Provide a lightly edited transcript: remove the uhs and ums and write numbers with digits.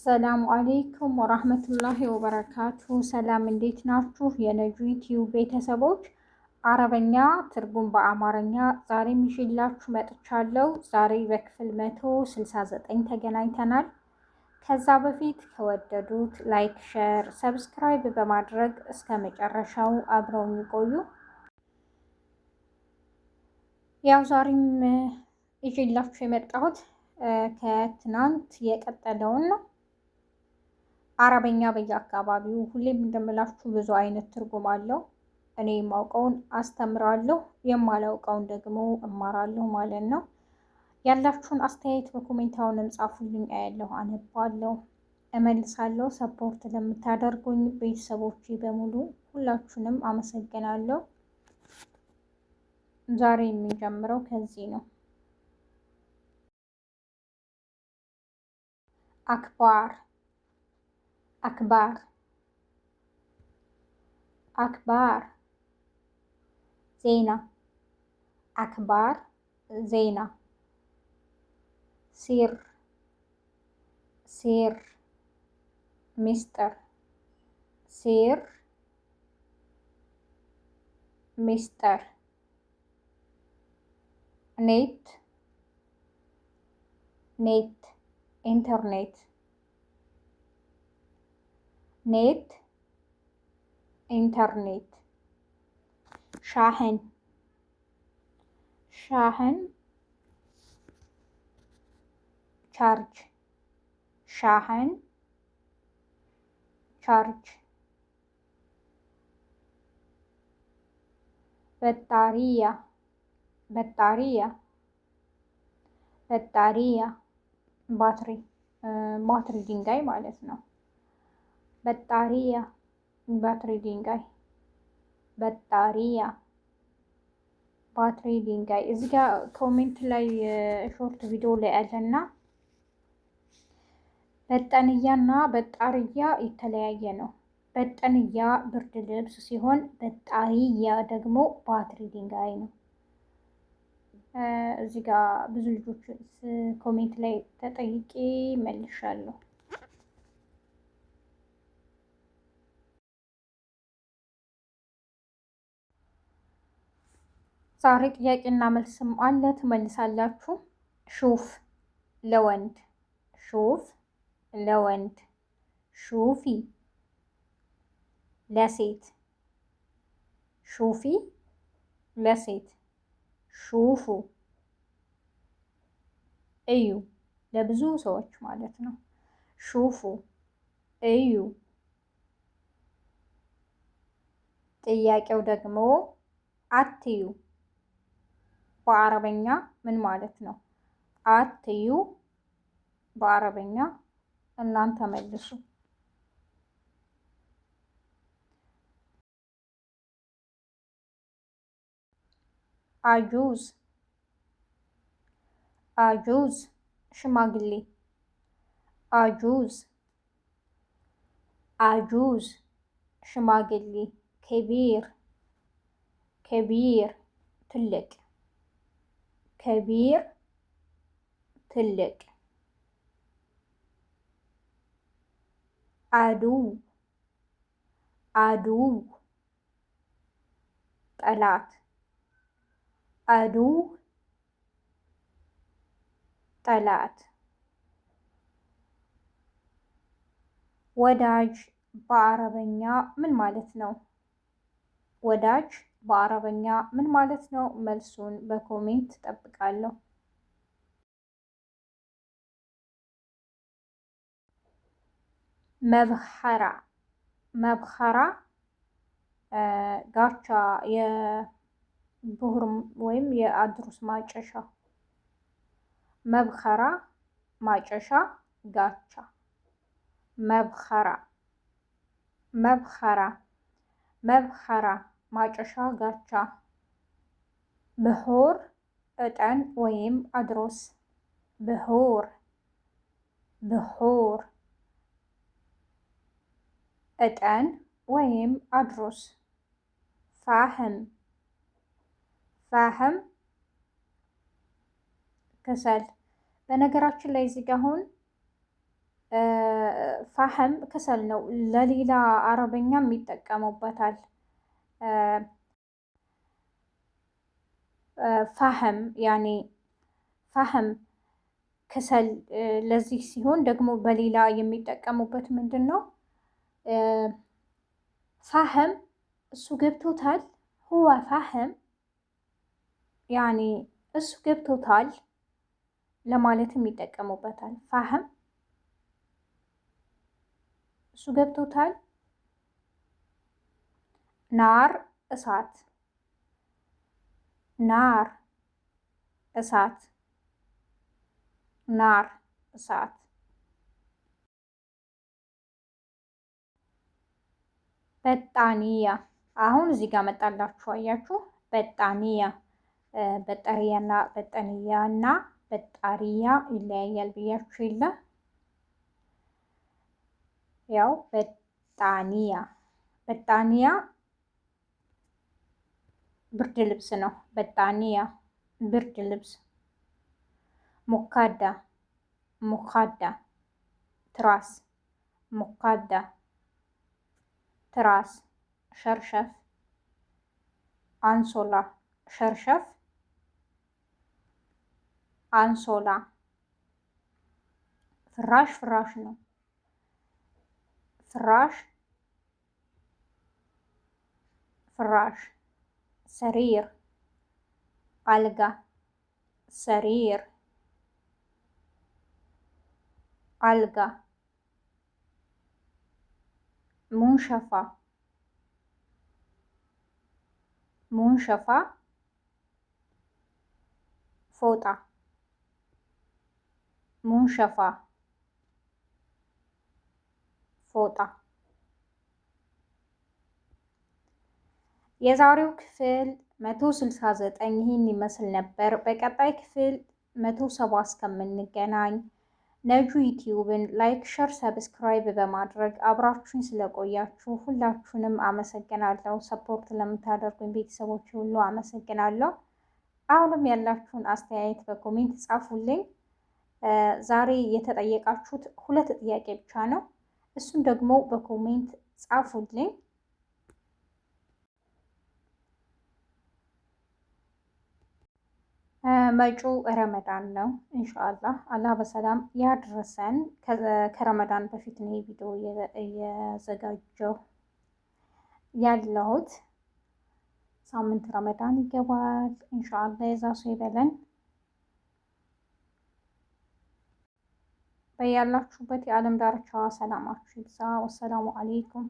ሰላም አሌይኩም ወራህመቱላሂ ወበረካቱ። ሰላም እንዴት ናችሁ? የነጁ ዩቲዩብ ቤተሰቦች አረበኛ ትርጉም በአማርኛ ዛሬም ይዤላችሁ መጥቻለሁ። ዛሬ በክፍል 169 ተገናኝተናል። ከዛ በፊት ከወደዱት ላይክ፣ ሼር፣ ሰብስክራይብ በማድረግ እስከ መጨረሻው አብረውን ይቆዩ። ያው ዛሬም ይዤላችሁ የመጣሁት ከትናንት የቀጠለውን ነው። አረበኛ በየአካባቢው ሁሌም እንደምላችሁ ብዙ አይነት ትርጉም አለው። እኔ የማውቀውን አስተምራለሁ፣ የማላውቀውን ደግሞ እማራለሁ ማለት ነው። ያላችሁን አስተያየት በኮሜንታውን ጻፉልኝ፣ አያለሁ፣ አነባለሁ፣ እመልሳለሁ። ሰፖርት ለምታደርጉኝ ቤተሰቦቼ በሙሉ ሁላችሁንም አመሰግናለሁ። ዛሬ የምንጀምረው ከዚህ ነው። አክባር አክባር አክባር ዜና አክባር ዜና ሲር ሲር ሚስጥር ሲር ሚስጥር ኔት ኔት ኢንተርኔት ኔት ኢንተርኔት ሻህን ሻህን ቻርጅ ሻህን ቻርጅ በጣሪያ በጣሪያ በጣሪያ ባትሪ ባትሪ ድንጋይ ማለት ነው። በጣሪያ ባትሪ ድንጋይ በጣሪያ ባትሪ ድንጋይ። እዚህ ጋር ኮሜንት ላይ ሾርት ቪዲዮ ላይ ያለና በጠንያና በጣሪያ የተለያየ ነው። በጠንያ ብርድ ልብስ ሲሆን በጣሪያ ደግሞ ባትሪ ድንጋይ ነው። እዚህ ጋር ብዙ ልጆች ኮሜንት ላይ ተጠይቄ መልሻለሁ። ዛሬ ጥያቄና መልስም አለ፣ ትመልሳላችሁ። ሹፍ ለወንድ ሹፍ ለወንድ ሹፊ ለሴት ሹፊ ለሴት ሹፉ እዩ ለብዙ ሰዎች ማለት ነው። ሹፉ እዩ። ጥያቄው ደግሞ አትዩ በአረበኛ ምን ማለት ነው? አትዩ በአረበኛ እናንተ መልሱ። አጁዝ አጁዝ ሽማግሌ አጁዝ አጁዝ ሽማግሌ ከቢር ከቢር ትልቅ ከቢር ትልቅ አዱው አዱው ጠላት አዱው ጠላት ወዳጅ በአረበኛ ምን ማለት ነው? ወዳጅ በአረበኛ ምን ማለት ነው? መልሱን በኮሜንት እጠብቃለሁ። መብኸራ መብኸራ ጋቻ የቡህር ወይም የአድሩስ ማጨሻ። መብኸራ ማጨሻ ጋቻ መብኸራ መብኸራ መብኸራ ማጨሻ ጋቻ። ብሁር እጠን ወይም አድሮስ ብሁር ብሁር እጠን ወይም አድሮስ። ፋህም ፋህም ከሰል። በነገራችን ላይ እዚህ ጋር አሁን ፋህም ከሰል ነው። ለሌላ አረበኛም ይጠቀሙበታል። ፋህም ያኔ ፋህም ከሰል ለዚህ ሲሆን ደግሞ በሌላ የሚጠቀሙበት ምንድን ነው? ፋህም እሱ ገብቶታል። ሁዋ ፋህም ያኔ እሱ ገብቶታል ለማለትም ይጠቀሙበታል። ፋህም እሱ ገብቶታል። ናር እሳት፣ ናር እሳት፣ ናር እሳት። በጣንያ አሁን እዚህ ጋር መጣላችሁ አያችሁ። በጣንያ በጠሪያና በጠንያ እና በጣሪያ ይለያያል ብያችሁ የለ? ያው በጣንያ በጣንያ ብርድ ልብስ ነው። በጣንያ ብርድ ልብስ። ሙካዳ ሙካዳ ትራስ፣ ሙካዳ ትራስ። ሸርሸፍ አንሶላ፣ ሸርሸፍ አንሶላ። ፍራሽ ፍራሽ ነው። ፍራሽ ፍራሽ። ሰሪር አልጋ፣ ሰሪር አልጋ። ሙንሸፋ ሙንሸፋ ፎጣ፣ ሙንሸፋ ፎጣ። የዛሬው ክፍል 169 ይህን ይመስል ነበር። በቀጣይ ክፍል 170 እስከምንገናኝ ነጁ ዩቲዩብን ላይክ፣ ሸር፣ ሰብስክራይብ በማድረግ አብራችሁን ስለቆያችሁ ሁላችሁንም አመሰግናለሁ። ሰፖርት ለምታደርጉኝ ቤተሰቦች ሁሉ አመሰግናለሁ። አሁንም ያላችሁን አስተያየት በኮሜንት ጻፉልኝ። ዛሬ የተጠየቃችሁት 2 ጥያቄ ብቻ ነው። እሱን ደግሞ በኮሜንት ጻፉልኝ። መጪው ረመዳን ነው። ኢንሻአላህ አላህ በሰላም ያድርሰን። ከረመዳን በፊት ነው ቪዲዮ እየዘጋጀው ያለሁት። ሳምንት ረመዳን ይገባል። ኢንሻአላህ የዛ ሰው ይበለን። በያላችሁበት የዓለም ዳርቻ ሰላማችሁ ይብዛ። ወሰላሙ አሌይኩም